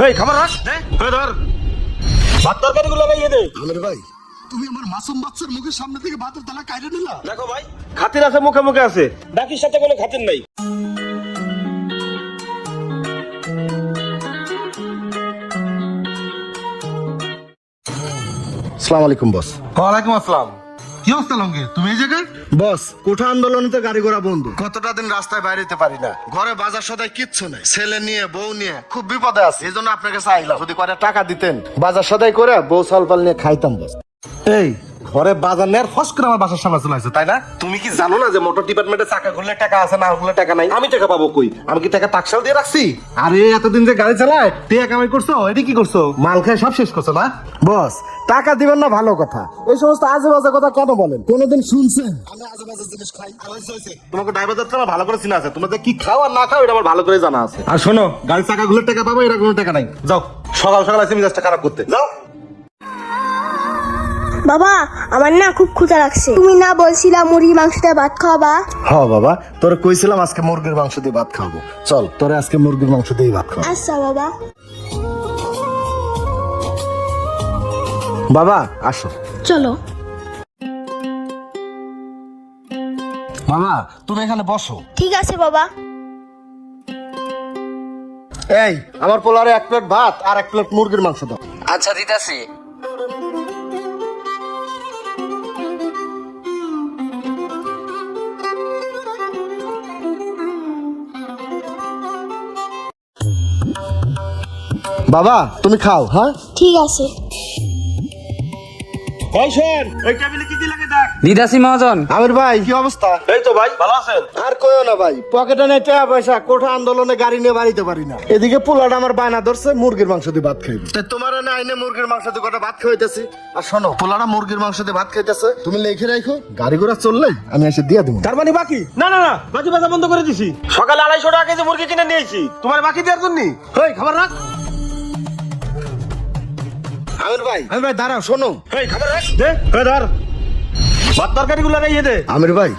এই খাবার রাখ দে, ধর ভাত তরকারি গুলো লাগাইয়ে দে। আমির ভাই, তুমি আমার মাসুম বাচ্চার মুখের সামনে থেকে ভাতের থালা কাইরে নিলা। দেখো ভাই, খাতির আছে মুখে মুখে আছে, বাকির সাথে কোনো খাতির নাই। আসসালামু আলাইকুম বস। ওয়ালাইকুম আসসালাম। কি অবস্থা লঙ্গি, তুমি এই জায়গায়? বস, কোঠা আন্দোলনে তো গাড়ি ঘোড়া বন্ধ, কতটা দিন রাস্তায় বাইরে যেতে পারি না, ঘরে বাজার সদাই কিচ্ছু নেই, ছেলে নিয়ে বউ নিয়ে খুব বিপদে আছে, এই জন্য আপনার কাছে আইলাম। যদি করে টাকা দিতেন বাজার সদাই করে বউ সালপাল নিয়ে খাইতাম বস। এই ঘরে বাজার নেয়ার ফস করে আমার বাসার সামনে চলে আসছে, তাই না? তুমি কি জানো না যে মোটর ডিপার্টমেন্টে চাকা খুললে টাকা আছে, না খুললে টাকা নাই? আমি টাকা পাবো কই? আমি কি টাকা টাকশাল দিয়ে রাখছি? আরে এতদিন যে গাড়ি চালায় টাকা কামাই করছো, এটি কি করছো? মাল খায় সব শেষ করছো না? বস, টাকা দিবেন না ভালো কথা, এই সমস্ত আজে বাজে কথা কেন বলেন? কোনোদিন শুনছেন আমি আজে বাজে জিনিস খাই? তোমাকে ড্রাইভার যাত্রা আমার ভালো করে চিনা আছে, তোমাদের কি খাও আর না খাও এটা আমার ভালো করে জানা আছে। আর শোনো, গাড়ি চাকা খুললে টাকা পাবো, এটা কোনো টাকা নাই। যাও, সকাল সকাল আছে মেজাজটা খারাপ করতে যাও। বাবা, আমার না খুব ক্ষুধা লাগছে। তুমি না বলছিলা মুরগি মাংস দিয়ে ভাত খাওয়াবা? হ্যাঁ বাবা, তোরে কইছিলাম আজকে মুরগির মাংস দিয়ে ভাত খাবো, চল তোরে আজকে মুরগির মাংস দিয়ে ভাত খাবো। আচ্ছা বাবা। বাবা আসো। চলো। বাবা তুমি এখানে বসো। ঠিক আছে বাবা। এই আমার পোলারে 1 প্লেট ভাত আর 1 প্লেট মুরগির মাংস দাও। আচ্ছা দিতাছি। বাবা তুমি খাও। হ্যাঁ ঠিক আছে। ভাই শোন, ওই টেবিলে কি কি লাগে দেখ। দিতাছি মহাজন। আমির ভাই কি অবস্থা? এই তো ভাই, ভালো আছেন? আর কইও না ভাই, পকেটে নেই টাকা পয়সা, কোঠা আন্দোলনে গাড়ি নিয়ে বাড়িতে পারি না, এদিকে পোলাটা আমার বায়না ধরছে মুরগির মাংস দিয়ে ভাত খাইবে। তোমার না আইনে মুরগির মাংস দিয়ে কটা ভাত খাইতেছি। আর শোনো, পোলাটা মুরগির মাংস দিয়ে ভাত খাইতেছে, তুমি লিখে রাখো, গাড়ি ঘোড়া চললে আমি এসে দিয়ে দেবো। তার মানে বাকি? না না না, বাকি বেচা বন্ধ করে দিছি। সকালে 250 টাকা কেজি মুরগি কিনে নিয়েছি, তোমার বাকি দেওয়ার জন্য। এই খাবার রাখ। আমির ভাই দাঁড়াও, শোনো। এই খাবার রাখ দে, ধর ভাত তরকারি গুলো লাগাইয়ে দে। আমির ভাই,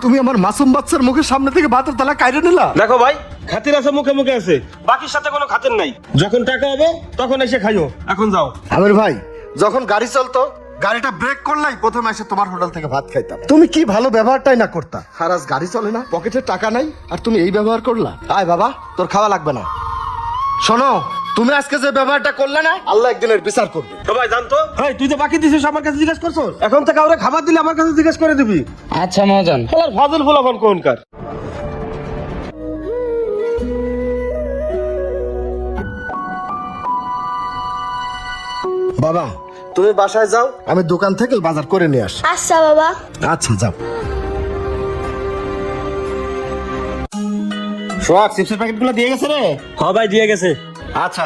তুমি আমার মাসুম বাচ্চার মুখের সামনে থেকে ভাতের থালা কাইরে নিলা। দেখো ভাই, খাতির আছে মুখে মুখে আছে, বাকির সাথে কোনো খাতির নাই। যখন টাকা হবে তখন এসে খাইও, এখন যাও। আমির ভাই, যখন গাড়ি চলতো গাড়িটা ব্রেক করলাই প্রথমে এসে তোমার হোটেল থেকে ভাত খাইতাম, তুমি কি ভালো ব্যবহারটাই না করতা। আর আজ গাড়ি চলে না, পকেটে টাকা নাই, আর তুমি এই ব্যবহার করলা। আয় বাবা, তোর খাওয়া লাগবে না। শোনো, তুমি আজকে যে ব্যবহারটা করলে না, আল্লাহ একদিনের বিচার করবে। সবাই জানতো। এই তুই তো বাকি দিছিস আমার কাছে জিজ্ঞেস করছস, এখন থেকে কাউরে খাবার দিলে আমার কাছে জিজ্ঞেস করে দিবি। আচ্ছা মহাজন। শালার ফাজিল ফুলাফান কোনকার। বাবা তুমি বাসায় যাও, আমি দোকান থেকে বাজার করে নিয়ে আসি। আচ্ছা বাবা। আচ্ছা যাও। সোহাগ, চিপসের প্যাকেটগুলো দিয়ে গেছে রে? হ্যাঁ ভাই, দিয়ে গেছে। আচ্ছা,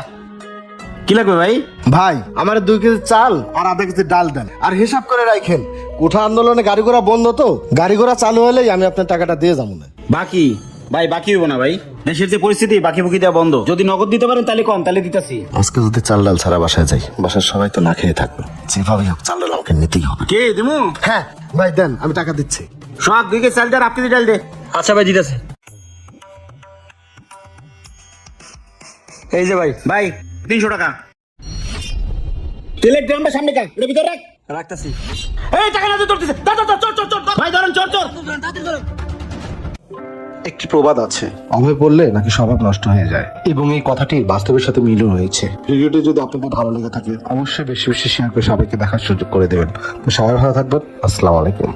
কি লাগবে ভাই? ভাই আমার 2 কেজি চাল আর আধা কেজি ডাল দেন, আর হিসাব করে রাখেন, কোঠা আন্দোলনে গাড়ি ঘোড়া বন্ধ তো, গাড়ি ঘোড়া চালু হলেই আমি আপনার টাকাটা দিয়ে যাবো না। বাকি ভাই, বাকি হইব না ভাই, দেশের যে পরিস্থিতি বাকি বুকি দেওয়া বন্ধ। যদি নগদ দিতে পারেন তাহলে কম, তাহলে দিতেছি। আজকে যদি চাল ডাল ছাড়া বাসায় যাই, বাসার সবাই তো না খেয়ে থাকবে, যেভাবে হোক চাল ডাল আমাকে নিতেই হবে। কে দিমু? হ্যাঁ ভাই দেন, আমি টাকা দিচ্ছি। সব 2 কেজি চাল দে, আপনি ডাল দে। আচ্ছা ভাই, দিতেছে। এই যে ভাই, ভাই 300 টাকা। তেলের ড্রামটা সামনে কাট, এটা ভিতরে রাখ। রাখতাছি। এই টাকা না ধরতেছে, চল চল চল ভাই, ধরেন চল চল। একটি প্রবাদ আছে, অভয় পড়লে নাকি স্বভাব নষ্ট হয়ে যায়, এবং এই কথাটি বাস্তবের সাথে মিলও রয়েছে। ভিডিওটি যদি আপনাদের ভালো লেগে থাকে অবশ্যই বেশি বেশি শেয়ার করে সবাইকে দেখার সুযোগ করে দেবেন। তো সবাই ভালো থাকবেন। আসসালামু আলাইকুম।